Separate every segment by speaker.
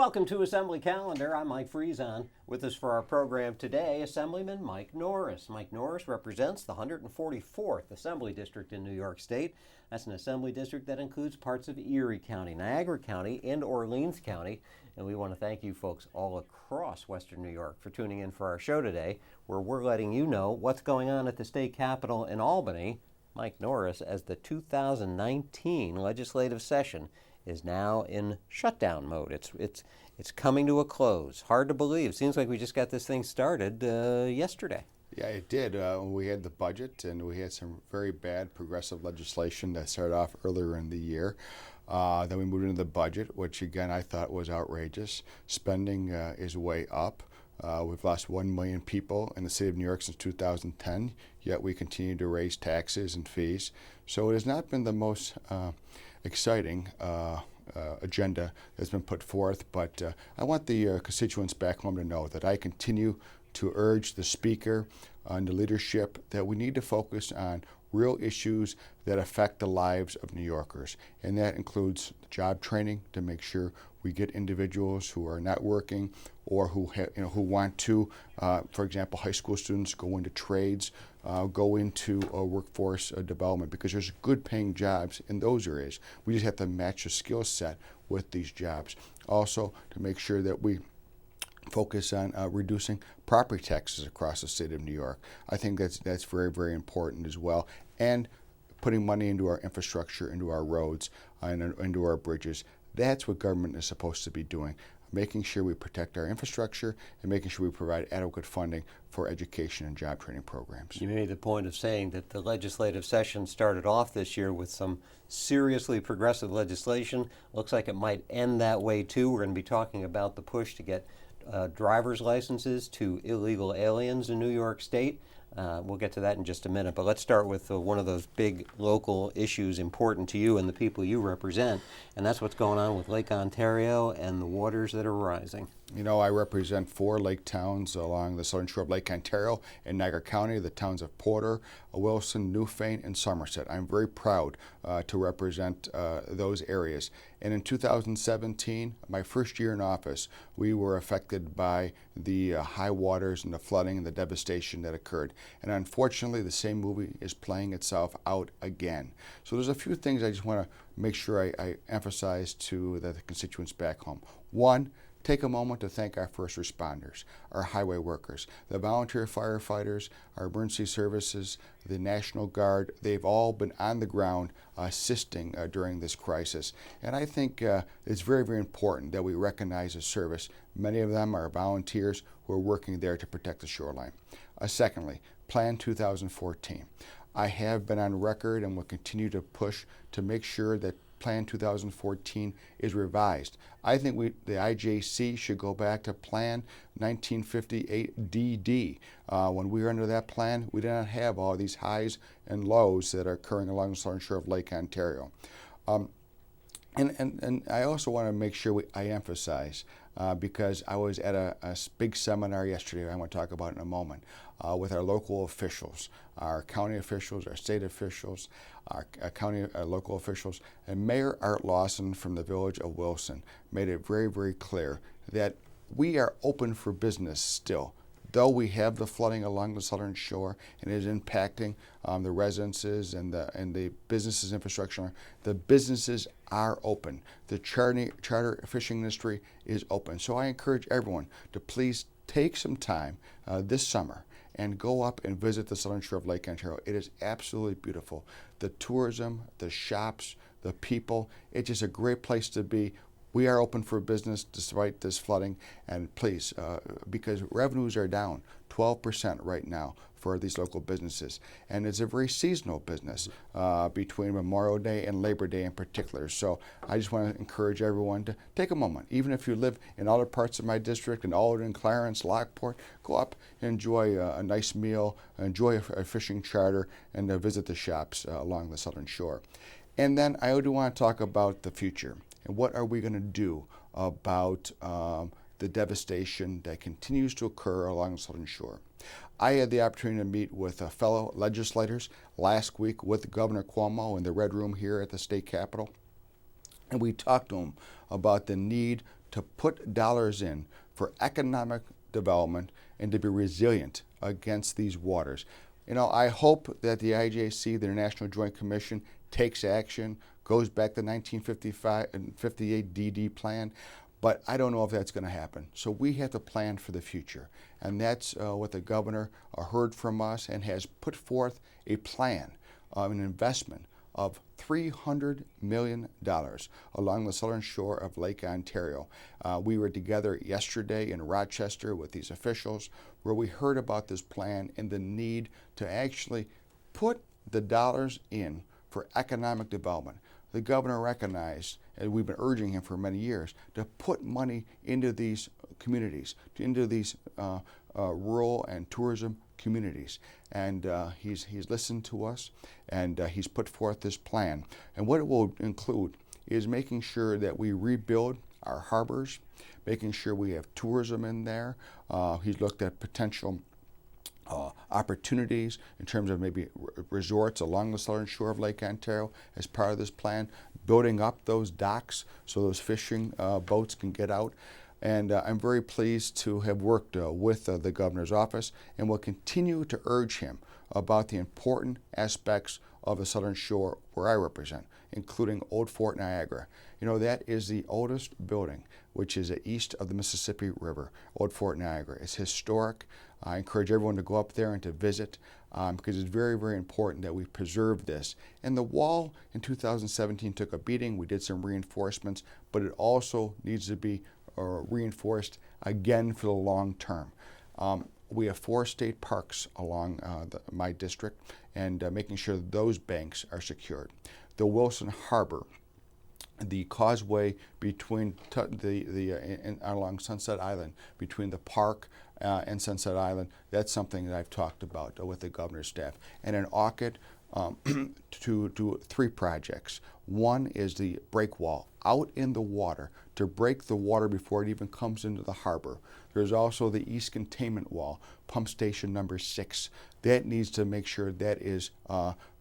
Speaker 1: Welcome to Assembly Calendar. I'm Mike Friesen. With us for our program today, Assemblyman Mike Norris. Mike Norris represents the 144th Assembly District in New York State. That's an Assembly District that includes parts of Erie County, Niagara County, and Orleans County. And we want to thank you folks all across Western New York for tuning in for our show today, where we're letting you know what's going on at the state capitol in Albany. Mike Norris, as the 2019 legislative session is now in shutdown mode. It's coming to a close. Hard to believe. Seems like we just got this thing started yesterday.
Speaker 2: Yeah, it did. We had the budget, and we had some very bad progressive legislation that started off earlier in the year. Then we moved into the budget, which again I thought was outrageous. Spending is way up. We've lost 1 million people in the city of New York since 2010, yet we continue to raise taxes and fees. So it has not been the most exciting agenda that's been put forth, but I want the constituents back home to know that I continue to urge the Speaker and the leadership that we need to focus on real issues that affect the lives of New Yorkers, and that includes job training to make sure we get individuals who are not working or who want to, for example, high school students go into trades, go into workforce development, because there's good paying jobs in those areas. We just have to match the skill set with these jobs. Also, to make sure that we focus on reducing property taxes across the state of New York. I think that's very, very important as well. And putting money into our infrastructure, into our roads, and into our bridges. That's what government is supposed to be doing, making sure we protect our infrastructure and making sure we provide adequate funding for education and job training programs.
Speaker 1: You made the point of saying that the legislative session started off this year with some seriously progressive legislation. Looks like it might end that way too. We're going to be talking about the push to get driver's licenses to illegal aliens in New York State. We'll get to that in just a minute, but let's start with one of those big local issues important to you and the people you represent, and that's what's going on with Lake Ontario and the waters that are rising.
Speaker 2: You know, I represent 4 lake towns along the southern shore of Lake Ontario in Niagara County, the towns of Porter, Wilson, Newfane, and Somerset. I'm very proud to represent those areas. And in 2017, my first year in office, we were affected by the high waters and the flooding and the devastation that occurred. And unfortunately, the same movie is playing itself out again. So there's a few things I just want to make sure I emphasize to the constituents back home. One, take a moment to thank our first responders, our highway workers, the volunteer firefighters, our emergency services, the National Guard. They've all been on the ground assisting during this crisis. And I think it's very, very important that we recognize the service. Many of them are volunteers who are working there to protect the shoreline. Secondly, Plan 2014. I have been on record and will continue to push to make sure that Plan 2014 is revised. I think the IJC should go back to Plan 1958 DD. When we were under that plan, we did not have all these highs and lows that are occurring along the southern shore of Lake Ontario. And I also want to make sure I emphasize, because I was at a big seminar yesterday, I want to talk about in a moment, with our local officials, our county officials, our state officials, our local officials, and Mayor Art Lawson from the village of Wilson made it very, very clear that we are open for business still. Though we have the flooding along the southern shore and it is impacting the residences and the businesses infrastructure, the businesses are open. The charter fishing industry is open. So I encourage everyone to please take some time this summer and go up and visit the southern shore of Lake Ontario. It is absolutely beautiful. The tourism, the shops, the people, it's just a great place to be. We are open for business despite this flooding, and please, because revenues are down 12% right now for these local businesses, and it's a very seasonal business between Memorial Day and Labor Day in particular. So I just want to encourage everyone to take a moment, even if you live in other parts of my district, in Alden, Clarence, Lockport, go up and enjoy a nice meal, enjoy a fishing charter, and visit the shops along the southern shore. And then I do want to talk about the future. And what are we going to do about the devastation that continues to occur along the southern shore? I had the opportunity to meet with fellow legislators last week with Governor Cuomo in the Red Room here at the state capitol. And we talked to him about the need to put dollars in for economic development and to be resilient against these waters. I hope that the IJC, the International Joint Commission, takes action, goes back to the 1955 and 58 DD plan, but I don't know if that's going to happen. So we have to plan for the future, and that's what the governor heard from us and has put forth a plan of an investment of $300 million along the southern shore of Lake Ontario. We were together yesterday in Rochester with these officials where we heard about this plan and the need to actually put the dollars in for economic development. The governor recognized, and we've been urging him for many years, to put money into these communities, into these rural and tourism communities. And he's listened to us, and he's put forth this plan. And what it will include is making sure that we rebuild our harbors, making sure we have tourism in there. He's looked at potential opportunities in terms of maybe resorts along the southern shore of Lake Ontario as part of this plan, building up those docks so those fishing boats can get out. And I'm very pleased to have worked with the governor's office and will continue to urge him about the important aspects of the southern shore where I represent, including Old Fort Niagara. That is the oldest building, which is east of the Mississippi River, Old Fort Niagara. It's historic. I encourage everyone to go up there and to visit because it's very, very important that we preserve this. And the wall in 2017 took a beating. We did some reinforcements, but it also needs to be reinforced again for the long term. We have 4 state parks along my district, and making sure that those banks are secured. The Wilson Harbor, the causeway between along Sunset Island, between the park and Sunset Island, that's something that I've talked about with the governor's staff. And in Orchid, to 3 projects. One is the break wall out in the water to break the water before it even comes into the harbor. There's also the East Containment Wall, pump station number 6. That needs to make sure that is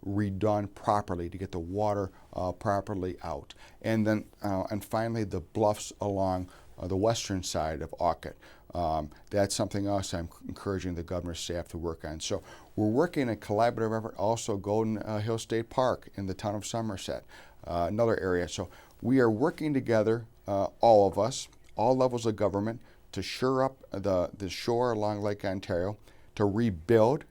Speaker 2: redone properly to get the water properly out. And then, and finally, the bluffs along the western side of Orchid. That's something else I'm encouraging the governor's staff to work on. So we're working in a collaborative effort, also Golden Hill State Park in the town of Somerset, another area. So we are working together, all of us, all levels of government, to shore up the shore along Lake Ontario, to rebuild,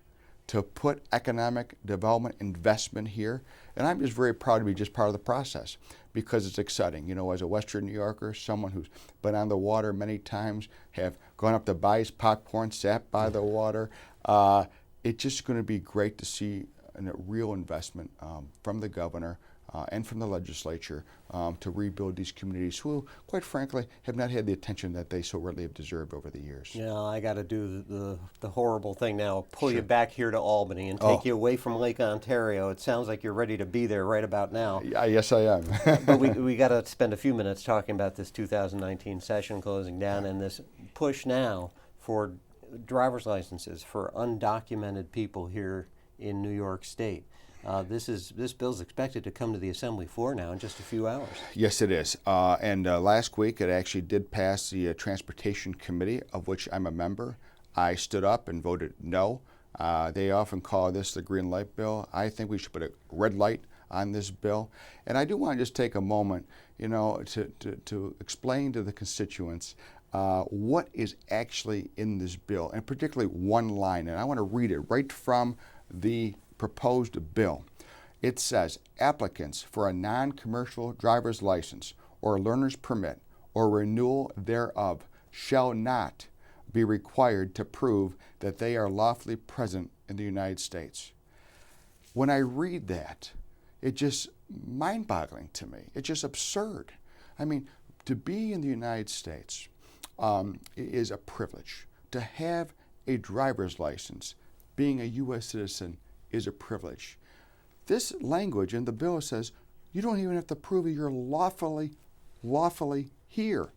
Speaker 2: to put economic development investment here. And I'm just very proud to be just part of the process because it's exciting. As a Western New Yorker, someone who's been on the water many times, have gone up to buy his popcorn, sat by the water. It's just going to be great to see a real investment from the governor and from the legislature to rebuild these communities who, quite frankly, have not had the attention that they so really have deserved over the years.
Speaker 1: Yeah, I got to do the horrible thing now, pull you back here to Albany and take you away from Lake Ontario. It sounds like you're ready to be there right about now.
Speaker 2: Yes, I am.
Speaker 1: But we got to spend a few minutes talking about this 2019 session closing down and this push now for driver's licenses for undocumented people here in New York State. This bill's expected to come to the Assembly floor now in just a few hours.
Speaker 2: Yes, it is. And last week it actually did pass the Transportation Committee, of which I'm a member. I stood up and voted no. They often call this the green light bill. I think we should put a red light on this bill. And I do want to just take a moment, to explain to the constituents what is actually in this bill, and particularly one line. And I want to read it right from the proposed bill. It says, applicants for a non-commercial driver's license or learner's permit or renewal thereof shall not be required to prove that they are lawfully present in the United States. When I read that, it's just mind-boggling to me. It's just absurd. I mean, to be in the United States is a privilege. To have a driver's license, being a U.S. citizen, is a privilege. This language in the bill says you don't even have to prove that you're lawfully here,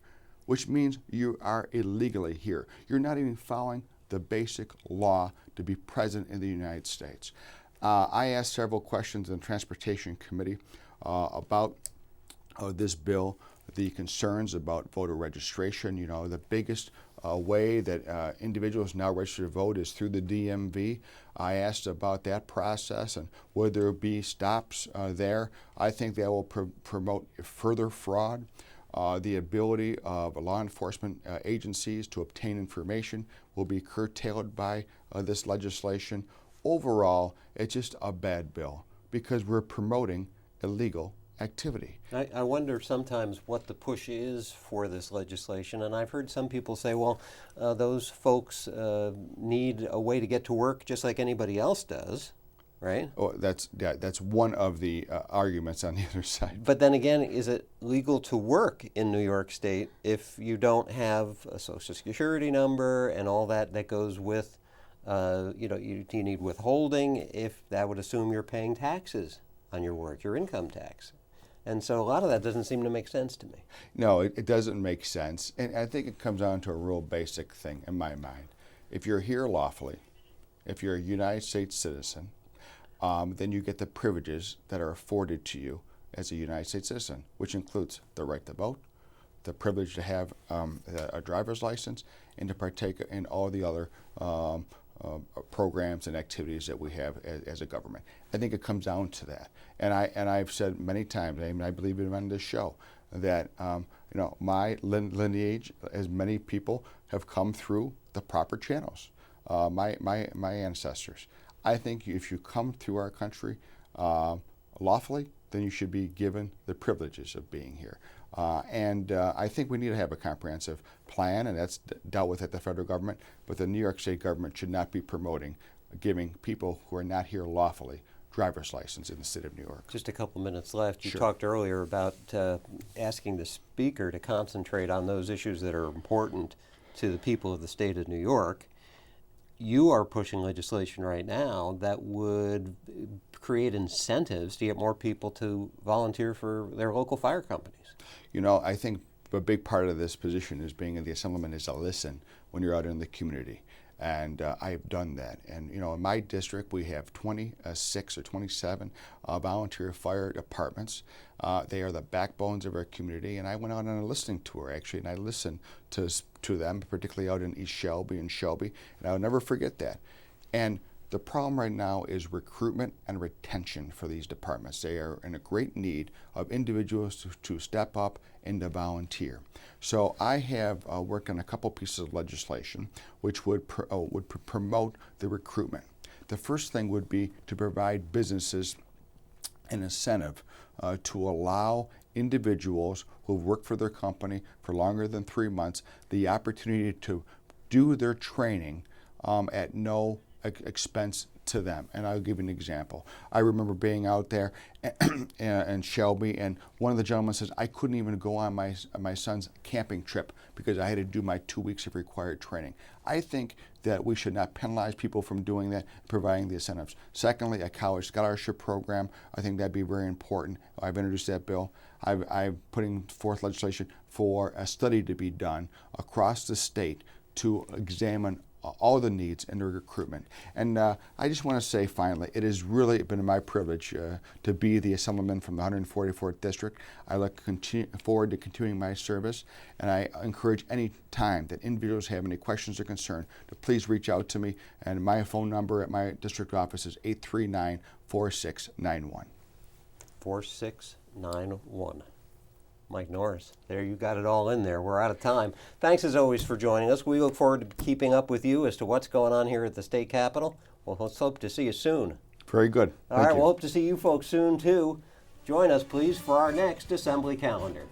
Speaker 2: which means you are illegally here. You're not even following the basic law to be present in the United States. I asked several questions in the Transportation Committee about this bill. the concerns about voter registration. You know, the biggest way that individuals now register to vote is through the DMV. I asked about that process and would there be stops there. I think that will promote further fraud. The ability of law enforcement agencies to obtain information will be curtailed by this legislation. Overall, it's just a bad bill because we're promoting illegal activity.
Speaker 1: I wonder sometimes what the push is for this legislation, and I've heard some people say, well, those folks need a way to get to work just like anybody else does, right?
Speaker 2: Oh, that's one of the arguments on the other side.
Speaker 1: But then again, is it legal to work in New York State if you don't have a Social Security number and all that goes with, you need withholding? If that would assume you're paying taxes on your work, your income tax. And so a lot of that doesn't seem to make sense to me.
Speaker 2: No, it doesn't make sense. And I think it comes down to a real basic thing in my mind. If you're here lawfully, if you're a United States citizen, then you get the privileges that are afforded to you as a United States citizen, which includes the right to vote, the privilege to have a driver's license, and to partake in all the other programs and activities that we have as a government. I think it comes down to that. And I've said many times, and I believe it on this show, that my lineage, as many people, have come through the proper channels. My ancestors. I think if you come through our country lawfully, then you should be given the privileges of being here. And I think we need to have a comprehensive plan, and that's dealt with at the federal government, but the New York State government should not be promoting giving people who are not here lawfully driver's license in the state of New York.
Speaker 1: Just a couple minutes left. You
Speaker 2: Sure.
Speaker 1: talked earlier about asking the speaker to concentrate on those issues that are important to the people of the state of New York. You are pushing legislation right now that would create incentives to get more people to volunteer for their local fire companies.
Speaker 2: You know, I think a big part of this position is being the assemblyman is to listen when you're out in the community. And I've done that. And, in my district, we have 26 or 27 volunteer fire departments. They are the backbones of our community. And I went out on a listening tour, actually, and I listened to them, particularly out in East Shelby and Shelby. And I'll never forget that. And the problem right now is recruitment and retention for these departments. They are in a great need of individuals to step up and to volunteer. So I have worked on a couple pieces of legislation which would promote the recruitment. The first thing would be to provide businesses an incentive to allow individuals who have worked for their company for longer than 3 months the opportunity to do their training at no expense to them. And I'll give you an example. I remember being out there in Shelby, and one of the gentlemen says, I couldn't even go on my son's camping trip because I had to do my 2 weeks of required training. I think that we should not penalize people from doing that, providing the incentives. Secondly, a college scholarship program. I think that'd be very important. I've introduced that bill. I'm putting forth legislation for a study to be done across the state to examine all the needs in the recruitment. And I just want to say finally, it has really been my privilege to be the assemblyman from the 144th District. I look forward to continuing my service, and I encourage any time that individuals have any questions or concern to please reach out to me. And my phone number at my district office is 839-4691.
Speaker 1: 4691. Mike Norris. There, you got it all in there. We're out of time. Thanks as always for joining us. We look forward to keeping up with you as to what's going on here at the state capitol. Well, let's hope to see you soon.
Speaker 2: Very good.
Speaker 1: All right, we'll hope to see you folks soon too. Join us, please, for our next Assembly Calendar.